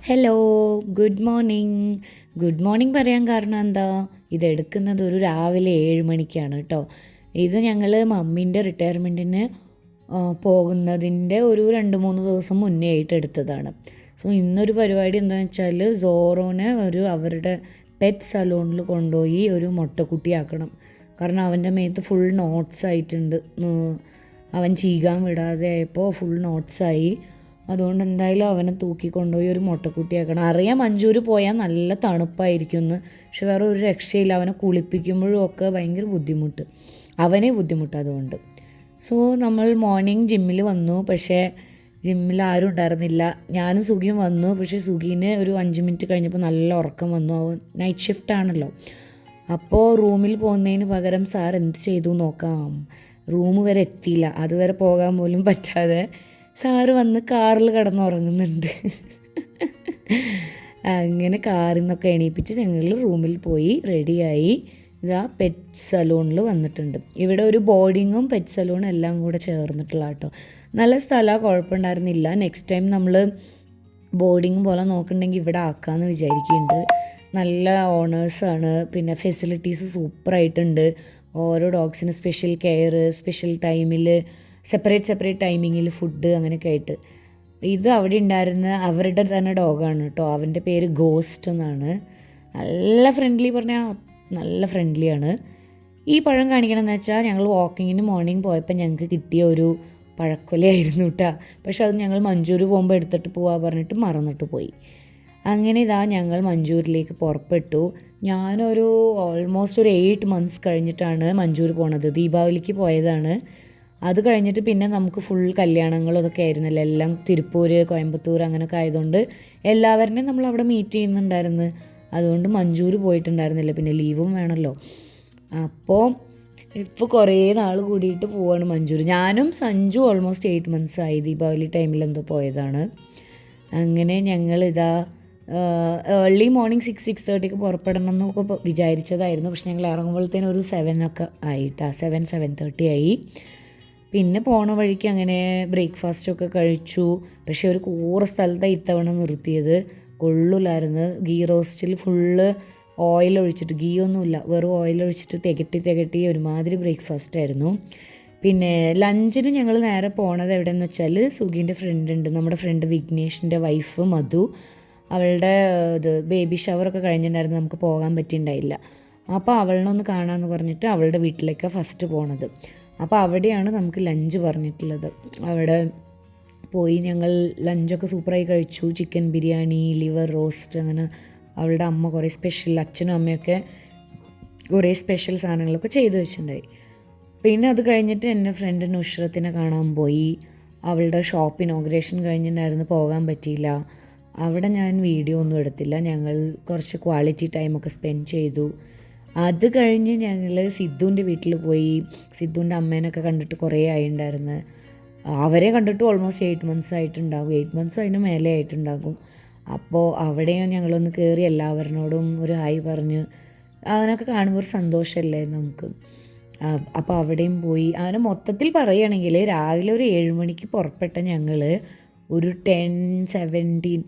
Hello, good morning. Good morning പറയാൻ കാരണം എന്താ, ഇതെടുക്കുന്നത് ഒരു രാവിലെ 7 മണിക്കാണ് കേട്ടോ. ഇത് ഞങ്ങൾ മമ്മീൻ്റെ റിട്ടയർമെൻറ്റിന് പോകുന്നതിൻ്റെ ഒരു 2-3 ദിവസം മുന്നേ ആയിട്ട് എടുത്തതാണ്. സോ ഇന്നൊരു പരിപാടി എന്താണെന്ന് വെച്ചാൽ സോറോനെ അവരുടെ പെറ്റ് സലൂണിൽ കൊണ്ടുപോയി ഒരു മുട്ടക്കുട്ടിയാക്കണം. കാരണം അവൻ്റെ മേത്ത് ഫുൾ നോട്ട്സ് ആയിട്ടുണ്ട്. അവൻ ചീകാൻ വിടാതെ ആയപ്പോൾ ഫുൾ നോട്ട്സായി. അതുകൊണ്ട് എന്തായാലും അവനെ തൂക്കിക്കൊണ്ടുപോയി ഒരു മുട്ടക്കുട്ടിയാക്കണം. അറിയാം മഞ്ചൂർ പോയാൽ നല്ല തണുപ്പായിരിക്കും എന്ന്, പക്ഷെ വേറെ ഒരു രക്ഷയില്ല. അവനെ കുളിപ്പിക്കുമ്പോഴും ഒക്കെ ഭയങ്കര ബുദ്ധിമുട്ട്, അവനെ ബുദ്ധിമുട്ട്. അതുകൊണ്ട് നമ്മൾ മോർണിംഗ് ജിമ്മിൽ വന്നു. പക്ഷേ ജിമ്മിൽ ആരും ഉണ്ടായിരുന്നില്ല. ഞാനും സുഖിയും വന്നു. പക്ഷേ സുഖീന് ഒരു 5 മിനിറ്റ് കഴിഞ്ഞപ്പോൾ നല്ല ഉറക്കം വന്നു. അവൻ നൈറ്റ് ഷിഫ്റ്റ് ആണല്ലോ. അപ്പോൾ റൂമിൽ പോകുന്നതിന് പകരം സാർ എന്ത് ചെയ്തു നോക്കാം, റൂം വരെ എത്തിയില്ല. അതുവരെ പോകാൻ പോലും പറ്റാതെ സാറ് വന്ന് കാറിൽ കിടന്നുറങ്ങുന്നുണ്ട്. അങ്ങനെ കാറിൽ നിന്നൊക്കെ എണീപ്പിച്ച് ഞങ്ങൾ റൂമിൽ പോയി റെഡിയായി. ഇതാ പെറ്റ് സലൂണിൽ വന്നിട്ടുണ്ട്. ഇവിടെ ഒരു ബോർഡിങ്ങും പെറ്റ് സലൂണും എല്ലാം കൂടെ ചേർന്നിട്ടുള്ള കേട്ടോ. നല്ല സ്ഥലമാണ്, കുഴപ്പമുണ്ടായിരുന്നില്ല. നെക്സ്റ്റ് ടൈം നമ്മൾ ബോർഡിങ് പോലെ നോക്കണമെങ്കിൽ ഇവിടെ ആക്കാമെന്ന് വിചാരിക്കുന്നുണ്ട്. നല്ല ഓണേഴ്സാണ്, പിന്നെ ഫെസിലിറ്റീസ് സൂപ്പറായിട്ടുണ്ട്. ഓരോ ഡോഗ്സിന് സ്പെഷ്യൽ കെയർ, സ്പെഷ്യൽ ടൈമിൽ സെപ്പറേറ്റ് ടൈമിങ്ങിൽ ഫുഡ്, അങ്ങനെയൊക്കെ ആയിട്ട്. ഇത് അവിടെ ഉണ്ടായിരുന്ന അവരുടെ തന്നെ ഡോഗാണ് കേട്ടോ. അവൻ്റെ പേര് ഗോസ്റ്റ് എന്നാണ്. നല്ല ഫ്രണ്ട്ലി, പറഞ്ഞാൽ നല്ല ഫ്രണ്ട്ലിയാണ്. ഈ പഴം കാണിക്കണമെന്ന് വെച്ചാൽ ഞങ്ങൾ വാക്കിങ്ങിന് മോർണിംഗ് പോയപ്പോൾ ഞങ്ങൾക്ക് കിട്ടിയ ഒരു പഴക്കൊലയായിരുന്നു കേട്ടോ. പക്ഷെ അത് ഞങ്ങൾ മഞ്ചൂർ പോകുമ്പോൾ എടുത്തിട്ട് പോവാ പറഞ്ഞിട്ട് മറന്നിട്ട് പോയി. അങ്ങനെ ഇതാ ഞങ്ങൾ മഞ്ചൂരിലേക്ക് പുറപ്പെട്ടു. ഞാനൊരു ഓൾമോസ്റ്റ് ഒരു 8 months കഴിഞ്ഞിട്ടാണ് മഞ്ചൂർ പോണത്. ദീപാവലിക്ക് പോയതാണ്. അത് കഴിഞ്ഞിട്ട് പിന്നെ നമുക്ക് ഫുൾ കല്യാണങ്ങളും അതൊക്കെ ആയിരുന്നല്ലോ. എല്ലാം തിരുപ്പൂർ, കോയമ്പത്തൂർ അങ്ങനെയൊക്കെ ആയതുകൊണ്ട് എല്ലാവരുടെയും നമ്മൾ അവിടെ മീറ്റ് ചെയ്യുന്നുണ്ടായിരുന്നു. അതുകൊണ്ട് മഞ്ചൂർ പോയിട്ടുണ്ടായിരുന്നില്ല. പിന്നെ ലീവും വേണമല്ലോ. ഇപ്പോൾ കുറേ നാൾ കൂടിയിട്ട് പോവാണ് മഞ്ചൂർ. ഞാനും സഞ്ജു ഓൾമോസ്റ്റ് 8 months ആയി. ദീപാവലി ടൈമിൽ എന്തോ പോയതാണ്. അങ്ങനെ ഞങ്ങളിതാ ഏർലി മോർണിംഗ് 6-6:30 പുറപ്പെടണം എന്നൊക്കെ വിചാരിച്ചതായിരുന്നു. പക്ഷെ ഞങ്ങൾ ഇറങ്ങുമ്പോഴത്തേനും ഒരു 7 ഒക്കെ ആയിട്ടാ, 7-7:30 ആയി. പിന്നെ പോണ വഴിക്ക് അങ്ങനെ ബ്രേക്ക്ഫാസ്റ്റൊക്കെ കഴിച്ചു. പക്ഷേ ഒരു കൂറ സ്ഥലത്താണ് ഇത്തവണ നിർത്തിയത്. കൊള്ളില്ലായിരുന്നു. ഗീ റോസ്റ്റിൽ ഫുള്ള് ഓയിൽ ഒഴിച്ചിട്ട്, ഗീ ഒന്നുമില്ല, വെറും ഓയിൽ ഒഴിച്ചിട്ട് തികട്ടി ഒരുമാതിരി ബ്രേക്ക്ഫാസ്റ്റ് ആയിരുന്നു. പിന്നെ ലഞ്ചിന് ഞങ്ങൾ നേരെ പോണത് എവിടെയെന്ന് വെച്ചാൽ സുഖീൻ്റെ ഫ്രണ്ട് ഉണ്ട്, നമ്മുടെ ഫ്രണ്ട് വിഘ്നേഷിൻ്റെ വൈഫ് മധു. അവളുടെ ബേബി ഷവറൊക്കെ കഴിഞ്ഞിട്ടുണ്ടായിരുന്നു, നമുക്ക് പോകാൻ പറ്റിയിട്ടുണ്ടായില്ല. അപ്പോൾ അവളിനൊന്ന് കാണാമെന്ന് പറഞ്ഞിട്ട് അവളുടെ വീട്ടിലേക്കാണ് ഫസ്റ്റ് പോണത്. അപ്പോൾ അവിടെയാണ് നമുക്ക് ലഞ്ച് പറഞ്ഞിട്ടുള്ളത്. അവിടെ പോയി ഞങ്ങൾ ലഞ്ചൊക്കെ സൂപ്പറായി കഴിച്ചു. ചിക്കൻ ബിരിയാണി, ലിവർ റോസ്റ്റ്, അങ്ങനെ അവളുടെ അമ്മ കുറേ സ്പെഷ്യൽ, അച്ഛനും അമ്മയൊക്കെ കുറേ സ്പെഷ്യൽ സാധനങ്ങളൊക്കെ ചെയ്ത് വെച്ചിട്ടുണ്ടായി. പിന്നെ അത് കഴിഞ്ഞിട്ട് എൻ്റെ ഫ്രണ്ട് നുഷ്രത്തിനെ കാണാൻ പോയി. അവളുടെ ഷോപ്പ് ഇനോഗ്രേഷൻ കഴിഞ്ഞിട്ടുണ്ടായിരുന്നു, പോകാൻ പറ്റിയില്ല. അവിടെ ഞാൻ വീഡിയോ ഒന്നും എടുത്തില്ല. ഞങ്ങൾ കുറച്ച് ക്വാളിറ്റി ടൈമൊക്കെ സ്പെൻഡ് ചെയ്തു. അത് കഴിഞ്ഞ് ഞങ്ങൾ സിദ്ധുവിൻ്റെ വീട്ടിൽ പോയി. സിദ്ധുവിൻ്റെ അമ്മേനൊക്കെ കണ്ടിട്ട് കുറേ ആയിട്ടുണ്ടായിരുന്നു. അവരെ കണ്ടിട്ട് ഓൾമോസ്റ്റ് 8 months ആയിട്ടുണ്ടാകും, 8 months അതിന് മേലെ ആയിട്ടുണ്ടാകും. അപ്പോൾ അവിടെയും ഞങ്ങളൊന്ന് കയറി എല്ലാവരോടും ഒരു ഹായ് പറഞ്ഞ്, അതിനൊക്കെ കാണുമ്പോൾ ഒരു സന്തോഷമല്ലേ നമുക്ക്. അപ്പോൾ അവിടെയും പോയി. അങ്ങനെ മൊത്തത്തിൽ പറയുകയാണെങ്കിൽ രാവിലെ ഒരു 7 മണിക്ക് പുറപ്പെട്ട ഞങ്ങൾ ഒരു 10-17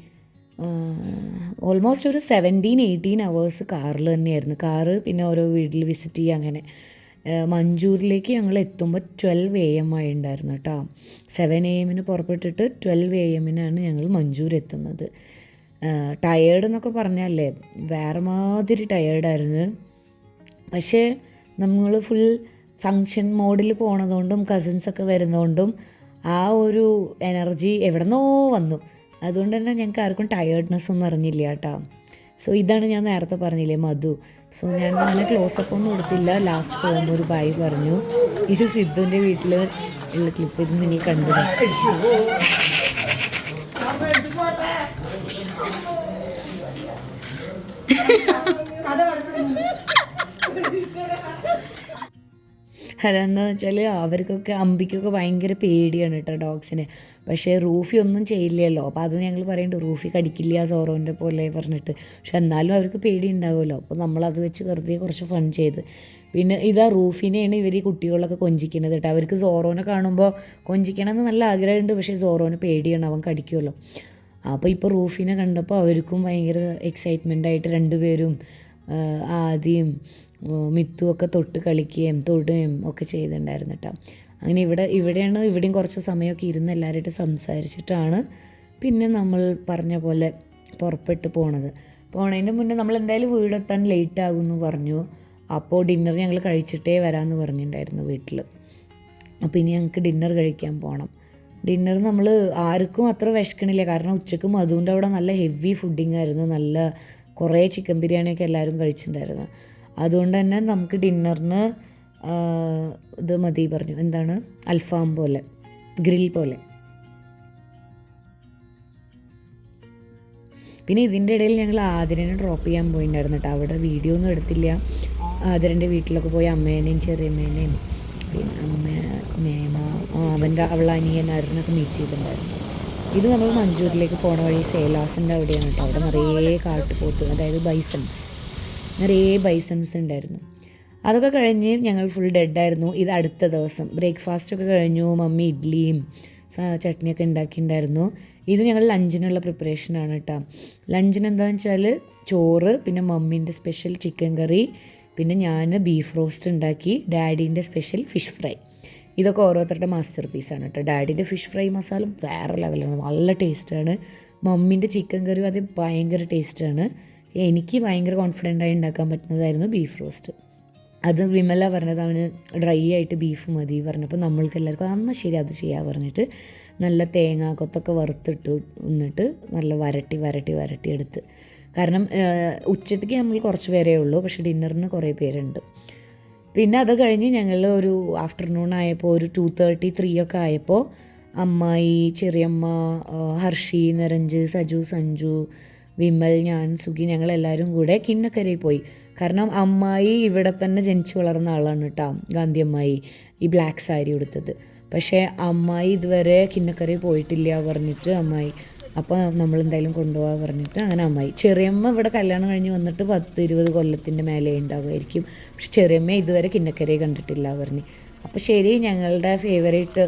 ഓൾമോസ്റ്റ് ഒരു 17-18 hours കാറിൽ തന്നെയായിരുന്നു. കാറ് പിന്നെ ഓരോ വീട്ടിൽ വിസിറ്റ് ചെയ്യുക അങ്ങനെ. മഞ്ചൂരിലേക്ക് ഞങ്ങൾ എത്തുമ്പോൾ 12 AM ആയിട്ടുണ്ടായിരുന്നു കേട്ടോ. 7 AM പുറപ്പെട്ടിട്ട് 12 AM ഞങ്ങൾ മഞ്ചൂർ എത്തുന്നത്. ടയേർഡ് എന്നൊക്കെ പറഞ്ഞാലേ വേറെ മാതിരി ടയേർഡായിരുന്നു. പക്ഷേ നമ്മൾ ഫുൾ ഫങ്ഷൻ മോഡിൽ പോണതുകൊണ്ടും കസിൻസൊക്കെ വരുന്നതുകൊണ്ടും ആ ഒരു എനർജി എവിടെന്നോ വന്നു. അതുകൊണ്ട് തന്നെ ഞങ്ങൾക്ക് ആർക്കും ടയേർഡ്നെസ് ഒന്നും അറിഞ്ഞില്ല കേട്ടോ. സോ ഇതാണ് ഞാൻ നേരത്തെ പറഞ്ഞില്ലേ മധു. സോ ഞാൻ അങ്ങനെ ക്ലോസപ്പ് ഒന്നും എടുത്തില്ല. ലാസ്റ്റ് പോകുമ്പോൾ ഒരു ബൈ പറഞ്ഞു. ഇത് സിദ്ധുവിൻ്റെ വീട്ടിൽ ഉള്ള ക്ലിപ്പ്, ഇത് നിങ്ങൾ കണ്ടു. അതെന്താണെന്ന് വെച്ചാൽ അവർക്കൊക്കെ അമ്പിക്കൊക്കെ ഭയങ്കര പേടിയാണ് കേട്ടോ ഡോഗ്സിനെ. പക്ഷേ റൂഫി ഒന്നും ചെയ്യില്ലല്ലോ. അപ്പോൾ അത് ഞങ്ങൾ പറയുന്നുണ്ട്, റൂഫി കടിക്കില്ല സോറോൻ്റെ പോലെ പറഞ്ഞിട്ട്. പക്ഷെ എന്നാലും അവർക്ക് പേടി ഉണ്ടാവുമല്ലോ. അപ്പോൾ നമ്മളത് വെച്ച് വെറുതെ കുറച്ച് ഫൺ ചെയ്ത്. പിന്നെ ഇതാ റൂഫിനെയാണ് ഇവർ ഈ കുട്ടികളൊക്കെ കൊഞ്ചിക്കുന്നത് കേട്ടോ. അവർക്ക് സോറോനെ കാണുമ്പോൾ കൊഞ്ചിക്കണമെന്ന് നല്ല ആഗ്രഹമുണ്ട്. പക്ഷേ സോറോന് പേടിയാണ്, അവൻ കടിക്കുമല്ലോ. അപ്പോൾ ഇപ്പോൾ റൂഫിനെ കണ്ടപ്പോൾ അവർക്കും ഭയങ്കര എക്സൈറ്റ്മെൻ്റ് ആയിട്ട് രണ്ടുപേരും ആദ്യം മിത്തും ഒക്കെ തൊട്ട് കളിക്കുകയും തൊടുകയും ഒക്കെ ചെയ്തിട്ടുണ്ടായിരുന്നു കേട്ടോ. അങ്ങനെ ഇവിടെയും കുറച്ച് സമയമൊക്കെ ഇരുന്ന് എല്ലാവരുമായിട്ട് സംസാരിച്ചിട്ടാണ് പിന്നെ നമ്മൾ പറഞ്ഞ പോലെ പുറപ്പെട്ട് പോണതിന് മുന്നേ നമ്മൾ എന്തായാലും വീടെത്താൻ ലേറ്റ് ആകുമെന്ന് പറഞ്ഞു. അപ്പോൾ ഡിന്നർ ഞങ്ങൾ കഴിച്ചിട്ടേ വരാമെന്ന് പറഞ്ഞിട്ടുണ്ടായിരുന്നു വീട്ടിൽ. അപ്പോൾ ഇനി ഞങ്ങൾക്ക് ഡിന്നർ കഴിക്കാൻ പോകണം. ഡിന്നർ നമ്മൾ ആർക്കും അത്ര വിശക്കണില്ല, കാരണം ഉച്ചക്ക് മധുവിൻ്റെ അവിടെ നല്ല ഹെവി ഫുഡിങ് ആയിരുന്നു, നല്ല കുറേ ചിക്കൻ ബിരിയാണിയൊക്കെ എല്ലാവരും കഴിച്ചിട്ടുണ്ടായിരുന്നു. അതുകൊണ്ട് തന്നെ നമുക്ക് ഡിന്നറിന് ഇത് മതി പറഞ്ഞു, എന്താണ് അൽഫാം പോലെ, ഗ്രിൽ പോലെ. പിന്നെ ഇതിൻ്റെ ഇടയിൽ ഞങ്ങൾ ആതിരനെ ഡ്രോപ്പ് ചെയ്യാൻ പോയിട്ടുണ്ടായിരുന്നു കേട്ടോ. അവിടെ വീഡിയോ ഒന്നും എടുത്തില്ല. ആതിരൻ്റെ വീട്ടിലൊക്കെ പോയി അമ്മേനെയും ചെറിയമ്മേനെയും പിന്നെ മേമ അവളുടെ അനിയൻ അരുണൊക്കെ മീറ്റ് ചെയ്തിട്ടുണ്ടായിരുന്നു. ഇത് നമ്മൾ മഞ്ചൂരിലേക്ക് പോണ വഴി സേലാസിൻ്റെ അവിടെയാണ് കേട്ടോ. അവിടെ നിറയെ കാട്ടുപോത്ത്, അതായത് നിറയെ ബൈസൺസ് ഉണ്ടായിരുന്നു. അതൊക്കെ കഴിഞ്ഞ് ഞങ്ങൾ ഫുൾ ഡെഡായിരുന്നു. ഇത് അടുത്ത ദിവസം ബ്രേക്ക്ഫാസ്റ്റൊക്കെ കഴിഞ്ഞു. മമ്മി ഇഡ്ഡലിയും ചട്നിയൊക്കെ ഉണ്ടാക്കിയിട്ടുണ്ടായിരുന്നു. ഇത് ഞങ്ങൾ ലഞ്ചിനുള്ള പ്രിപ്പറേഷനാണ് കേട്ടോ. ലഞ്ചിന് എന്താണെന്ന് വെച്ചാൽ ചോറ്, പിന്നെ മമ്മീൻ്റെ സ്പെഷ്യൽ ചിക്കൻ കറി, പിന്നെ ഞാൻ ബീഫ് റോസ്റ്റ് ഉണ്ടാക്കി, ഡാഡീൻ്റെ സ്പെഷ്യൽ ഫിഷ് ഫ്രൈ. ഇതൊക്കെ ഓരോരുത്തരുടെ മാസ്റ്റർ പീസാണ് കേട്ടോ. ഡാഡീൻ്റെ ഫിഷ് ഫ്രൈ മസാല വേറെ ലെവലാണ്, നല്ല ടേസ്റ്റാണ്. മമ്മീൻ്റെ ചിക്കൻ കറിയും അത് ഭയങ്കര ടേസ്റ്റാണ്. എനിക്ക് ഭയങ്കര കോൺഫിഡൻ്റായി ഉണ്ടാക്കാൻ പറ്റുന്നതായിരുന്നു ബീഫ് റോസ്റ്റ്. അത് വിമല പറഞ്ഞത് അവന് ഡ്രൈ ആയിട്ട് ബീഫ് മതി പറഞ്ഞപ്പോൾ നമ്മൾക്ക് എല്ലാവർക്കും എന്നാൽ ശരി അത് ചെയ്യാൻ പറഞ്ഞിട്ട് നല്ല തേങ്ങ കൊത്തൊക്കെ വറുത്തിട്ട് എന്നിട്ട് നല്ല വരട്ടി എടുത്ത്. കാരണം ഉച്ചത്തേക്ക് നമ്മൾ കുറച്ച് പേരേ ഉള്ളൂ, പക്ഷേ ഡിന്നറിന് കുറേ പേരുണ്ട്. പിന്നെ അത് കഴിഞ്ഞ് ഞങ്ങൾ ഒരു ആഫ്റ്റർനൂൺ ആയപ്പോൾ ഒരു 2:30, 3 ആയപ്പോൾ അമ്മായി, ചെറിയമ്മ, ഹർഷി, നിരഞ്ജ്, സജു, സഞ്ജു, വിമൽ, ഞാൻ, സുഖി, ഞങ്ങളെല്ലാവരും കൂടെ കിന്നക്കരയിൽ പോയി. കാരണം അമ്മായി ഇവിടെ തന്നെ ജനിച്ചു വളർന്ന ആളാണ് കേട്ടോ, ഗാന്ധി അമ്മായി, ഈ ബ്ലാക്ക് സാരി ഉടുത്തത്. പക്ഷേ അമ്മായി ഇതുവരെ കിന്നക്കരയിൽ പോയിട്ടില്ല പറഞ്ഞിട്ട് അമ്മായി, അപ്പോൾ നമ്മളെന്തായാലും കൊണ്ടുപോകാൻ പറഞ്ഞിട്ട് അങ്ങനെ അമ്മായി. ചെറിയമ്മ ഇവിടെ കല്യാണം കഴിഞ്ഞ് വന്നിട്ട് 10-20 കൊല്ലത്തിൻ്റെ മേലെ ഉണ്ടാകുമായിരിക്കും. പക്ഷെ ചെറിയമ്മ ഇതുവരെ കിന്നക്കരയെ കണ്ടിട്ടില്ല പറഞ്ഞ്. അപ്പോൾ ശരി, ഞങ്ങളുടെ ഫേവറേറ്റ്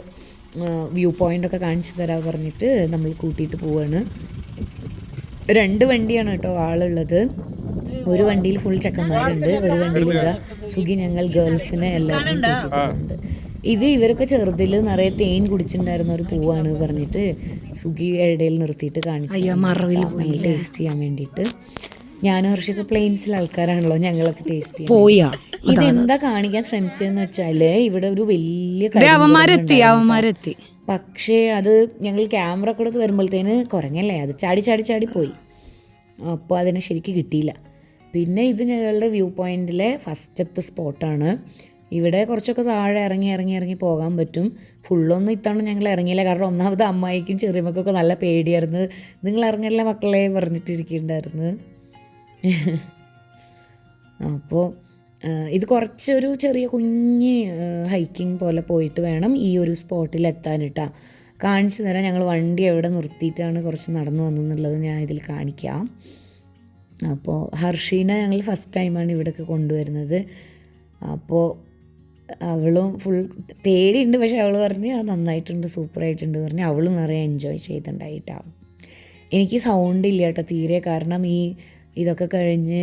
വ്യൂ പോയിൻ്റൊക്കെ കാണിച്ചു തരാൻ പറഞ്ഞിട്ട് നമ്മൾ കൂട്ടിയിട്ട് പോവാണ്. 2 വണ്ടിയാണ് കേട്ടോ ആളുള്ളത്. ഒരു വണ്ടിയിൽ ഫുൾ ചെക്കന്മാരുണ്ട്, ഒരു വണ്ടിയിൽ ഇതാ സുഖി ഞങ്ങൾ ഗേൾസിനെ എല്ലാവരും കൂട്ടിയിട്ടുണ്ട്. ഇവരൊക്കെ ചെറുതിൽ നിറയെ തേൻ കുടിച്ചിട്ടുണ്ടായിരുന്ന ഒരു പൂവാണ് പറഞ്ഞിട്ട് സുഖി ഇടയിൽ നിർത്തിയിട്ട് കാണിച്ചു ടേസ്റ്റ് ചെയ്യാൻ വേണ്ടിയിട്ട്. ഞാനും ഹർഷൊക്കെ പ്ലെയിൻസിലെ ആൾക്കാരാണല്ലോ, ഞങ്ങളൊക്കെ ടേസ്റ്റ് ചെയ്യാം. ഇതെന്താ കാണിക്കാൻ ശ്രമിച്ചതെന്ന് വെച്ചാല് ഇവിടെ ഒരു വലിയ അവന്മാരെത്തി, പക്ഷേ അത് ഞങ്ങൾ ക്യാമറ ഒക്കെ എടുത്ത് വരുമ്പോഴത്തേന് കുറഞ്ഞല്ലേ, അത് ചാടി പോയി. അപ്പോൾ അതിനെ ശരിക്കും കിട്ടിയില്ല. പിന്നെ ഇത് ഞങ്ങളുടെ വ്യൂ പോയിന്റിലെ ഫസ്റ്റത്തെ സ്പോട്ടാണ്. ഇവിടെ കുറച്ചൊക്കെ താഴെ ഇറങ്ങി പോകാൻ പറ്റും. ഫുള്ളൊന്നും ഇത്തവണ ഞങ്ങൾ ഇറങ്ങിയില്ല, കാരണം ഒന്നാമത് അമ്മായിക്കും ചെറിയമ്മക്കൊക്കെ നല്ല പേടിയായിരുന്നു. നിങ്ങൾ ഇറങ്ങില്ല മക്കളെ പറഞ്ഞിട്ടിരിക്കുന്നുണ്ടായിരുന്നു. അപ്പോൾ ഇത് കുറച്ചൊരു ചെറിയ കുഞ്ഞ് ഹൈക്കിംഗ് പോലെ പോയിട്ട് വേണം ഈ ഒരു സ്പോട്ടിൽ എത്താനിട്ടാ. കാണിച്ചു തരാം. ഞങ്ങൾ വണ്ടി എവിടെ നിർത്തിയിട്ടാണ് കുറച്ച് നടന്നു വന്നെന്നുള്ളത് ഞാൻ ഇതിൽ കാണിക്കാം. അപ്പോൾ ഹർഷീനെ ഞങ്ങൾ ഫസ്റ്റ് ടൈമാണ് ഇവിടെയൊക്കെ കൊണ്ടുവരുന്നത്. അപ്പോൾ അവളും ഫുൾ പേടിയുണ്ട്, പക്ഷെ അവൾ പറഞ്ഞ് അത് നന്നായിട്ടുണ്ട്, സൂപ്പറായിട്ടുണ്ട് പറഞ്ഞ് അവളും നിറയെ എൻജോയ് ചെയ്തിട്ടുണ്ടായിട്ടാണ്. എനിക്ക് സൗണ്ട് ഇല്ല കേട്ടോ തീരെ, കാരണം ഇതൊക്കെ കഴിഞ്ഞ്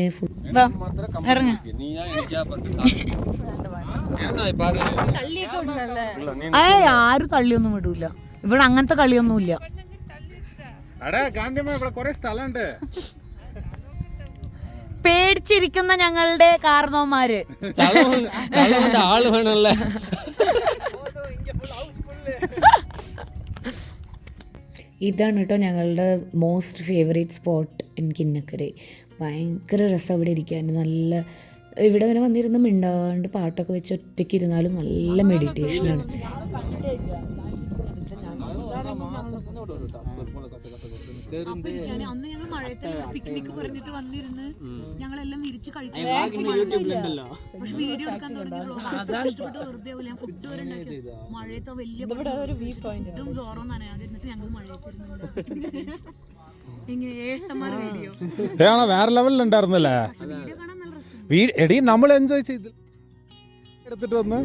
ആരും തള്ളിയൊന്നും വിടൂല ഇവിടെ, അങ്ങനത്തെ കളിയൊന്നുമില്ല. പേടിച്ചിരിക്കുന്ന ഞങ്ങളുടെ കാരണവന്മാര് ആള് വേണല്ലേ. ഇതാണ് കേട്ടോ ഞങ്ങളുടെ മോസ്റ്റ് ഫേവറേറ്റ് സ്പോട്ട് ഇൻ കിന്നക്കര. ഭയങ്കര രസം അവിടെ ഇരിക്കാൻ. നല്ല ഇവിടെ ഇങ്ങനെ വന്നിരുന്ന് മിണ്ടാണ്ട് പാട്ടൊക്കെ വെച്ച് ഒറ്റയ്ക്ക് ഇരുന്നാലും നല്ല മെഡിറ്റേഷനാണ്. അന്ന് ഞങ്ങൾ മഴയത്ത് പിക്നിക് പറഞ്ഞിട്ട് വന്നിരുന്ന് ഞങ്ങളെല്ലാം വിരിച്ച് കഴിക്കാൻ, പക്ഷെ വീഡിയോ എടുക്കാൻ തുടങ്ങിയിട്ടുള്ളൂ. വെറുതെ ഫുഡ് വരെ ഉണ്ടാക്കി മഴയത്ത് വലിയ ഫുഡും ചോറും നനയാതിരുന്നിട്ട് ഞങ്ങൾ മഴയത്ത് വേറെ ലെവലിലുണ്ടായിരുന്നല്ലേ എടി നമ്മൾ എൻജോയ് ചെയ്ത് എടുത്തിട്ട് വന്ന്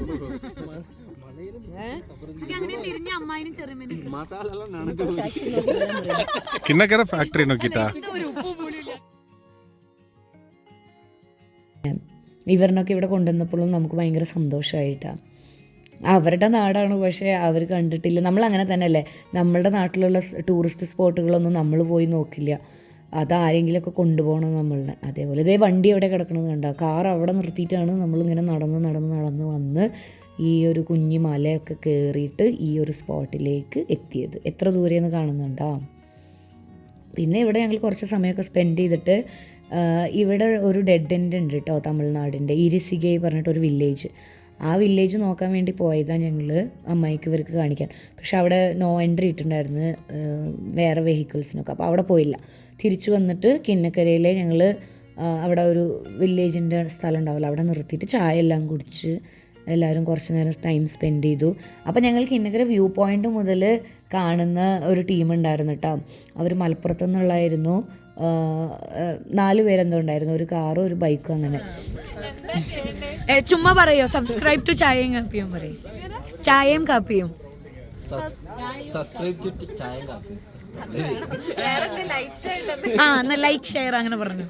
കിണ്ണക്കര ഫാക്ടറി നോക്കിട്ടാ ഇവരിനൊക്കെ ഇവിടെ കൊണ്ടുവന്നപ്പോഴും നമുക്ക് ഭയങ്കര സന്തോഷമായിട്ടാണ്. അവരുടെ നാടാണ്, പക്ഷേ അവർ കണ്ടിട്ടില്ല. നമ്മളങ്ങനെ തന്നെയല്ലേ, നമ്മളുടെ നാട്ടിലുള്ള ടൂറിസ്റ്റ് സ്പോട്ടുകളൊന്നും നമ്മൾ പോയി നോക്കില്ല, അതാരെങ്കിലുമൊക്കെ കൊണ്ടുപോകണം നമ്മളിനെ. അതേപോലെ ഇതേ വണ്ടി എവിടെ കിടക്കണമെന്ന് കണ്ട, കാർ അവിടെ നിർത്തിയിട്ടാണ് നമ്മളിങ്ങനെ നടന്ന് വന്ന് ഈ ഒരു കുഞ്ഞി മലയൊക്കെ കയറിയിട്ട് ഈ ഒരു സ്പോട്ടിലേക്ക് എത്തിയത്. എത്ര ദൂരെയെന്ന് കാണുന്നുണ്ടോ? പിന്നെ ഇവിടെ ഞങ്ങൾ കുറച്ച് സമയമൊക്കെ സ്പെൻഡ് ചെയ്തിട്ട് ഇവിടെ ഒരു ഡെഡ് എൻഡ് ഉണ്ട് കേട്ടോ, തമിഴ്നാടിൻ്റെ ഇരിസിഗൈ പറഞ്ഞിട്ടൊരു വില്ലേജ്. ആ വില്ലേജ് നോക്കാൻ വേണ്ടി പോയതാണ് ഞങ്ങൾ, അമ്മായിക്ക് ഇവർക്ക് കാണിക്കാൻ. പക്ഷെ അവിടെ നോ എൻട്രി ഇട്ടുണ്ടായിരുന്നു വേറെ വെഹിക്കിൾസിനൊക്കെ, അപ്പോൾ അവിടെ പോയില്ല. തിരിച്ചു വന്നിട്ട് കിന്നക്കരയിലെ ഞങ്ങൾ അവിടെ ഒരു വില്ലേജിൻ്റെ സ്ഥലം ഉണ്ടാവില്ല, അവിടെ നിർത്തിയിട്ട് ചായ എല്ലാം കുടിച്ച് എല്ലാവരും കുറച്ച് നേരം ടൈം സ്പെൻഡ് ചെയ്തു. അപ്പോൾ ഞങ്ങൾ കിന്നക്കര വ്യൂ പോയിൻ്റ് മുതൽ കാണുന്ന ഒരു ടീം ഉണ്ടായിരുന്നു കേട്ടോ. അവർ മലപ്പുറത്തു നിന്നുള്ളായിരുന്നു. 4 പേരെന്തോ ഉണ്ടായിരുന്നു, ഒരു കാറും ഒരു ബൈക്കും. അങ്ങനെ ചുമ്മാ പറയോ, സബ്സ്ക്രൈബ് ടു ചായയും കാപ്പിയും പറയും. ചായയും കാപ്പിയും എന്നാ ലൈക്ക് ഷെയർ അങ്ങനെ പറഞ്ഞു.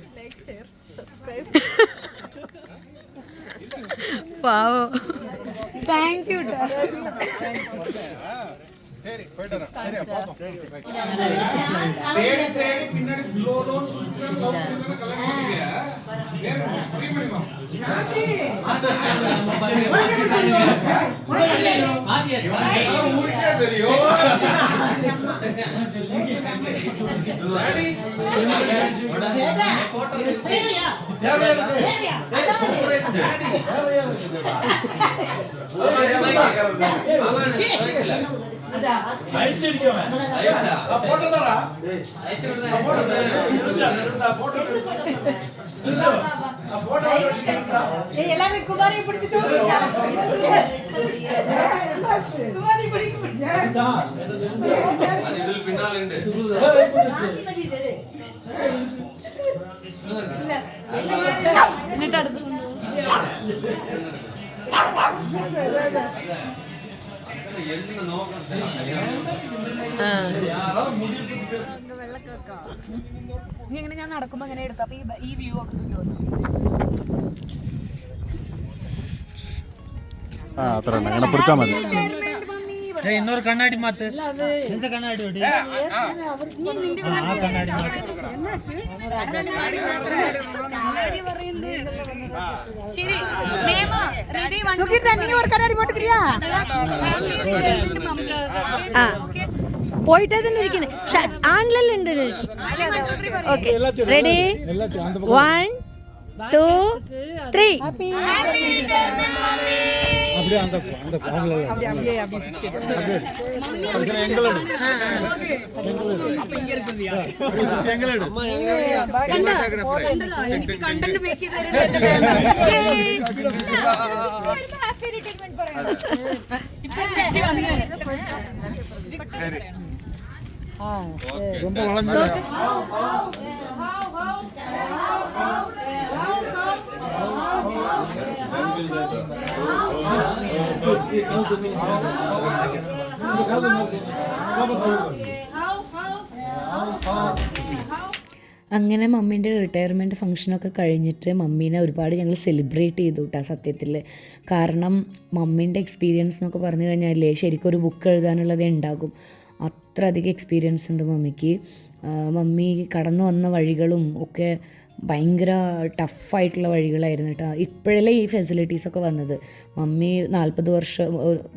പാവോ, താങ്ക് യു. எல்லாரும் குமாரி பிடிச்சு தூக்குங்க. എന്നിട്ട് അടുത്ത് ഇങ്ങനെ ഞാൻ നടക്കുമ്പോ അങ്ങനെ എടുത്തു. അപ്പൊ ഈ വ്യൂ ഒക്കെ കിട്ടുമല്ലോ. അത്ര അങ്ങനെ പിടിച്ചാ മതി. ಇನ್ನೊಂದು ಕಣ್ಣಾಡಿ ಮಾತು ನಿಂತ ಕಣ್ಣಾಡಿ ಹೊಡಿ പോയിട്ടേ തന്നെ ഇരിക്കണേ. ആംഗ്ലല്ലുണ്ട്. Okay, ready, 1 2 3. அப்படியே அந்த அந்த കണ്ടന്റ് മേക്ക് ரொம்ப வளர்ந்து അങ്ങനെ മമ്മീൻ്റെ റിട്ടയർമെൻറ്റ് ഫംഗ്ഷനൊക്കെ കഴിഞ്ഞിട്ട് മമ്മീനെ ഒരുപാട് ഞങ്ങൾ സെലിബ്രേറ്റ് ചെയ്തു കേട്ടോ സത്യത്തിൽ. കാരണം മമ്മീൻ്റെ എക്സ്പീരിയൻസ് എന്നൊക്കെ പറഞ്ഞു കഴിഞ്ഞാലേ ശരിക്കും ഒരു ബുക്ക് എഴുതാനുള്ളതേ ഉണ്ടാകും. അത്ര അധികം എക്സ്പീരിയൻസ് ഉണ്ട് മമ്മിക്ക്. മമ്മി കടന്നു വന്ന വഴികളും ഒക്കെ ഭയങ്കര ടഫായിട്ടുള്ള വഴികളായിരുന്നു കേട്ടോ. ഇപ്പോഴല്ലേ ഈ ഫെസിലിറ്റീസൊക്കെ വന്നത്. മമ്മി 40 വർഷം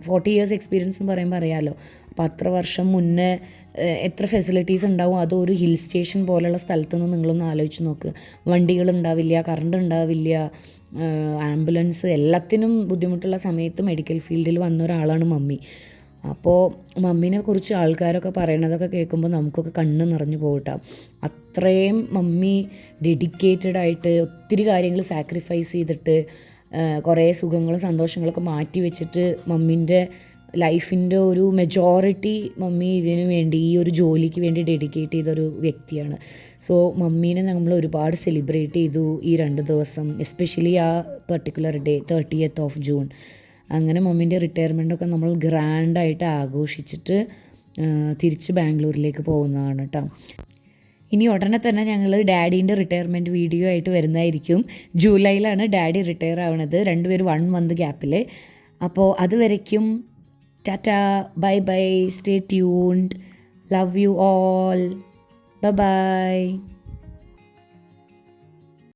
40 ഇയേഴ്സ് എക്സ്പീരിയൻസ് എന്ന് പറയുമ്പോൾ അറിയാമല്ലോ. അപ്പോൾ അത്ര വർഷം മുന്നേ എത്ര ഫെസിലിറ്റീസ് ഉണ്ടാവും. അതൊരു ഹിൽ സ്റ്റേഷൻ പോലെയുള്ള സ്ഥലത്ത് നിന്ന് നിങ്ങളൊന്ന് ആലോചിച്ച് നോക്ക്. വണ്ടികളുണ്ടാവില്ല, കറണ്ട് ഉണ്ടാവില്ല, ആംബുലൻസ്, എല്ലാത്തിനും ബുദ്ധിമുട്ടുള്ള സമയത്ത് മെഡിക്കൽ ഫീൽഡിൽ വന്ന ഒരാളാണ് മമ്മി. അപ്പോൾ മമ്മീനെ കുറിച്ച് ആൾക്കാരൊക്കെ പറയണതൊക്കെ കേൾക്കുമ്പോൾ നമുക്കൊക്കെ കണ്ണ് നിറഞ്ഞു പോകട്ടോ. അത്രയും മമ്മി ഡെഡിക്കേറ്റഡായിട്ട് ഒത്തിരി കാര്യങ്ങൾ സാക്രിഫൈസ് ചെയ്തിട്ട് കുറേ സുഖങ്ങളും സന്തോഷങ്ങളൊക്കെ മാറ്റി വെച്ചിട്ട് മമ്മീൻ്റെ ലൈഫിൻ്റെ ഒരു മെജോറിറ്റി മമ്മി ഇതിനു വേണ്ടി, ഈ ഒരു ജോലിക്ക് വേണ്ടി ഡെഡിക്കേറ്റ് ചെയ്തൊരു വ്യക്തിയാണ്. സോ മമ്മീനെ നമ്മൾ ഒരുപാട് സെലിബ്രേറ്റ് ചെയ്തു ഈ 2 ദിവസം, എസ്പെഷ്യലി ആ particular day 30th of June. അങ്ങനെ മമ്മീൻ്റെ റിട്ടയർമെൻറ്റൊക്കെ നമ്മൾ ഗ്രാൻഡായിട്ട് ആഘോഷിച്ചിട്ട് തിരിച്ച് ബാംഗ്ലൂരിലേക്ക് പോകുന്നതാണ് കേട്ടോ. ഇനി ഉടനെ തന്നെ ഞങ്ങൾ ഡാഡീൻ്റെ റിട്ടയർമെൻറ്റ് വീഡിയോ ആയിട്ട് വരുന്നതായിരിക്കും. ജൂലൈയിലാണ് ഡാഡി റിട്ടയർ ആവുന്നത്, രണ്ടുപേരും 1 month ഗ്യാപ്പിൽ. അപ്പോൾ അതുവരയ്ക്കും tata, bye bye, stay tuned, love you all, bye by.